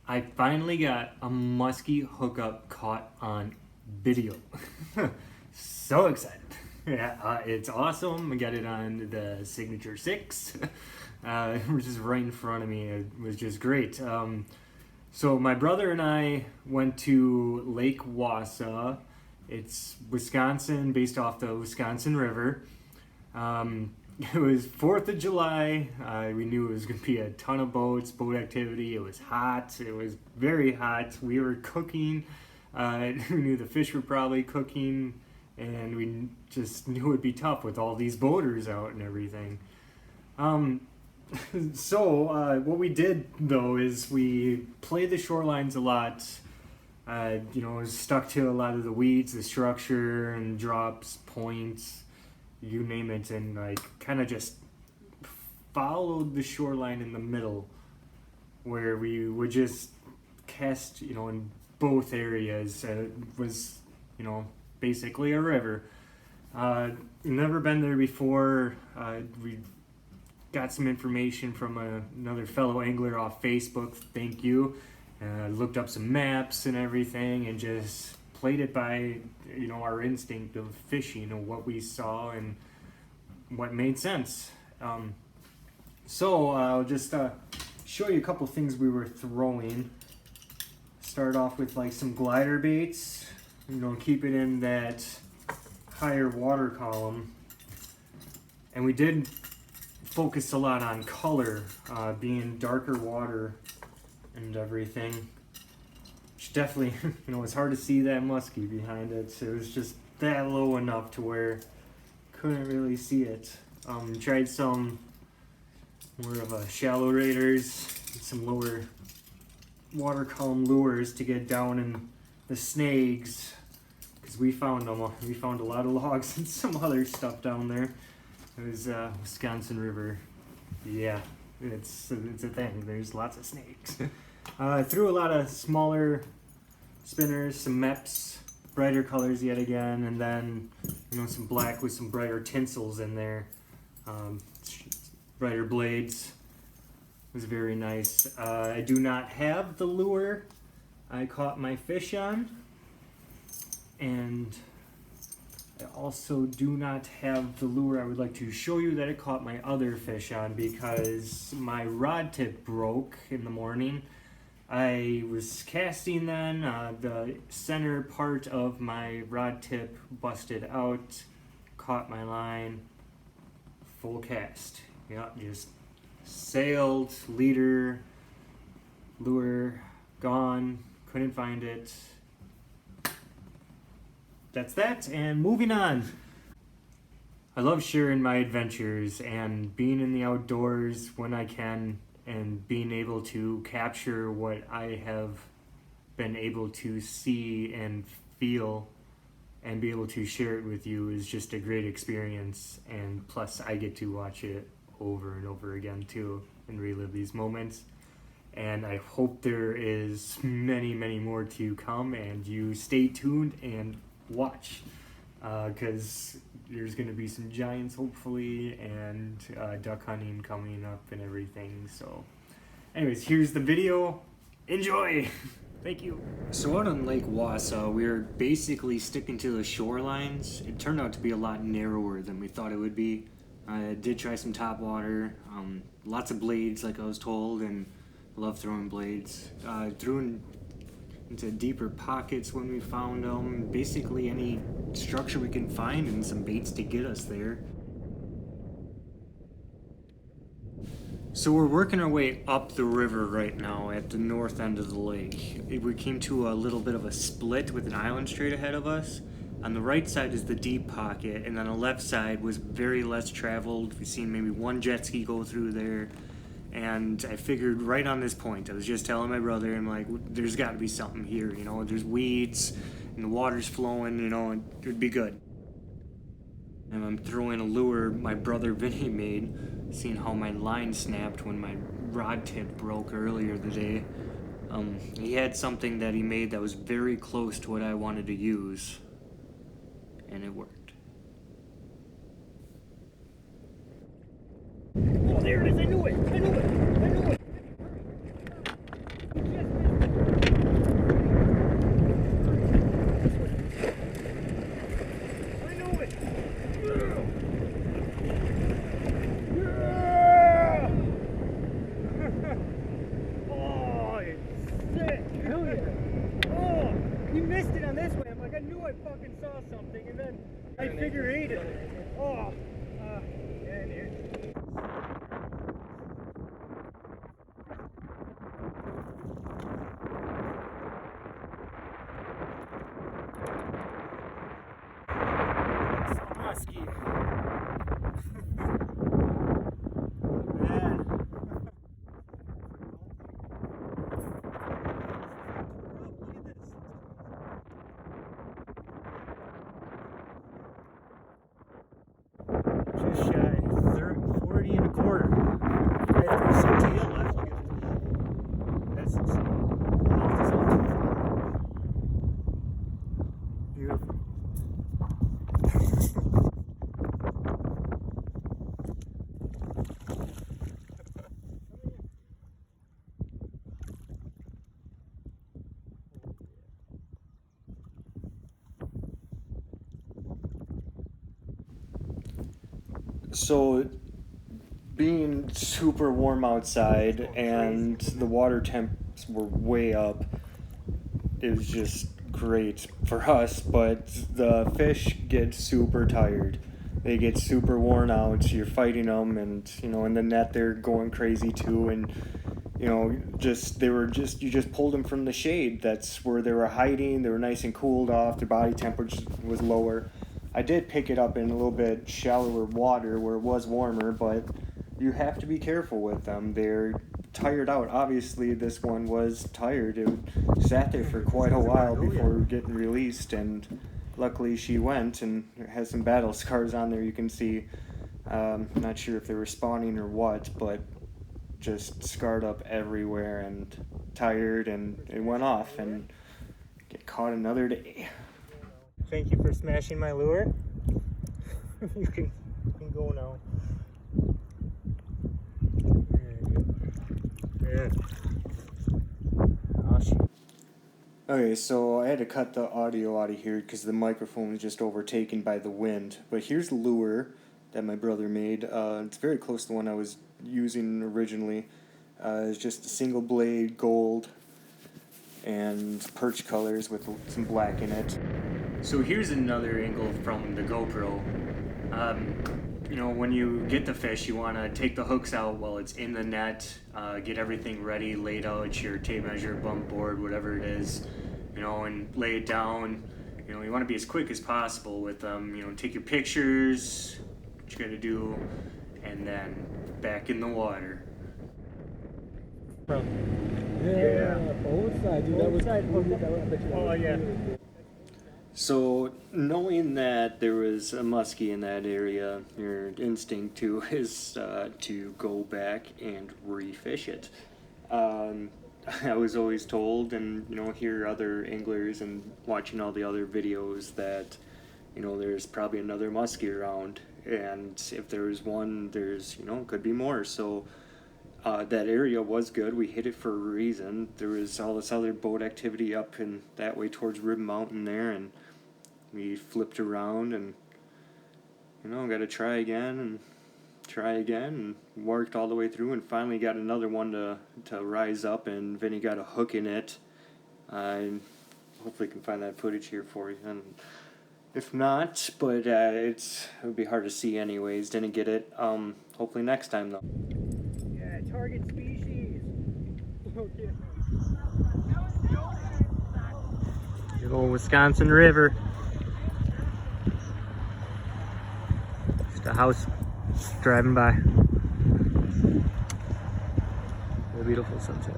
I finally got a musky hookup caught on video. So excited. Yeah, it's awesome. I got it on the Signature 6. It was just right in front of me. It was just great. So my brother and I went to Lake Wausau. It's Wisconsin, based off the Wisconsin River. It was 4th of July. We knew it was going to be a ton of boat activity. It was hot. It was very hot. We were cooking. We knew the fish were probably cooking, and we just knew it would be tough with all these boaters out and everything. What we did though is we played the shorelines a lot. Stuck to a lot of the weeds, the structure, and drops, points, you name it, and kind of just followed the shoreline in the middle, where we would just cast, in both areas. It was, basically a river. Never been there before. We got some information from another fellow angler off Facebook. Thank you. Looked up some maps and everything, and just played it by our instinct of fishing and what we saw and what made sense. I'll just show you a couple things we were throwing. Start off with some glider baits, keep it in that higher water column. And we did focus a lot on color, being darker water and everything. Which definitely, it's hard to see that muskie behind it. So it was just that low enough to where couldn't really see it. Tried some more of a shallow raiders, some lower water column lures to get down in the snags, because we found them. We found a lot of logs and some other stuff down there. It was Wisconsin River. Yeah, it's a thing. There's lots of snakes. Threw a lot of smaller spinners, some MEPs, brighter colors yet again, and then some black with some brighter tinsels in there. Brighter blades. It was very nice. I do not have the lure I caught my fish on, and I also do not have the lure I would like to show you that I caught my other fish on, because my rod tip broke in the morning. I was casting then, the center part of my rod tip busted out, caught my line, full cast. Yeah, just sailed, leader, lure, gone, couldn't find it. That's that, and moving on. I love sharing my adventures and being in the outdoors when I can, and being able to capture what I have been able to see and feel and be able to share it with you is just a great experience. And plus I get to watch it over and over again too and relive these moments. And I hope there is many, many more to come, and you stay tuned and watch, because there's going to be some giants hopefully, and duck hunting coming up and everything. So anyways, here's the video. Enjoy. Thank you. So out on Lake Wausau, we were basically sticking to the shorelines. It turned out to be a lot narrower than we thought it would be. I did try some top water, lots of blades like I was told, and I love throwing blades. Threw into deeper pockets when we found them. Basically any structure we can find and some baits to get us there. So we're working our way up the river right now at the north end of the lake. We came to a little bit of a split with an island straight ahead of us. On the right side is the deep pocket, and on the left side was very less traveled. We've seen maybe one jet ski go through there. And I figured right on this point, I was just telling my brother, I'm like, there's got to be something here, there's weeds and the water's flowing, and it would be good. And I'm throwing a lure my brother Vinny made, seeing how my line snapped when my rod tip broke earlier today. He had something that he made that was very close to what I wanted to use, and it worked. Oh, there it is. I knew it. I knew it. I knew it. fucking saw something, and then I figure eight it. Oh, yeah, in here. Musky. Just shy, 40 and a quarter. I have 3 tail left. Look at that. That's insane. Mouth is all too far. Beautiful. So, being super warm outside and the water temps were way up, it was just great for us, but the fish get super tired. They get super worn out. You're fighting them, and in the net they're going crazy too, and you just pulled them from the shade. That's where they were hiding. They were nice and cooled off. Their body temperature was lower. I did pick it up in a little bit shallower water where it was warmer, but you have to be careful with them. They're tired out. Obviously, this one was tired. It sat there for quite a while before getting released, and luckily she went and has some battle scars on there you can see. I'm not sure if they were spawning or what, but just scarred up everywhere and tired, and it went off and get caught another day. Thank you for smashing my lure. you can go now. Yeah. Okay, so I had to cut the audio out of here because the microphone was just overtaken by the wind. But here's the lure that my brother made. It's very close to the one I was using originally. It's just a single blade gold and perch colors with some black in it. So here's another angle from the GoPro. When you get the fish, you want to take the hooks out while it's in the net, get everything ready, laid out, your tape measure, bump board, whatever it is, and lay it down. You want to be as quick as possible with them. Take your pictures, what you got to do, and then back in the water. Yeah, both sides, dude. That was cool. Oh, yeah. So, knowing that there was a muskie in that area, your instinct is to go back and refish it. I was always told, and hear other anglers and watching all the other videos that there's probably another muskie around, and if there's one, there's could be more. So that area was good. We hit it for a reason. There was all this other boat activity up and that way towards Rib Mountain there, and we flipped around and got to try again and worked all the way through and finally got another one to rise up, and Vinny got a hook in it. I hopefully can find that footage here for you, and if not, but it would be hard to see anyways. Didn't get it. Hopefully next time though. Yeah, target species. Okay. Good old Wisconsin River. Just a house driving by. A beautiful sunset.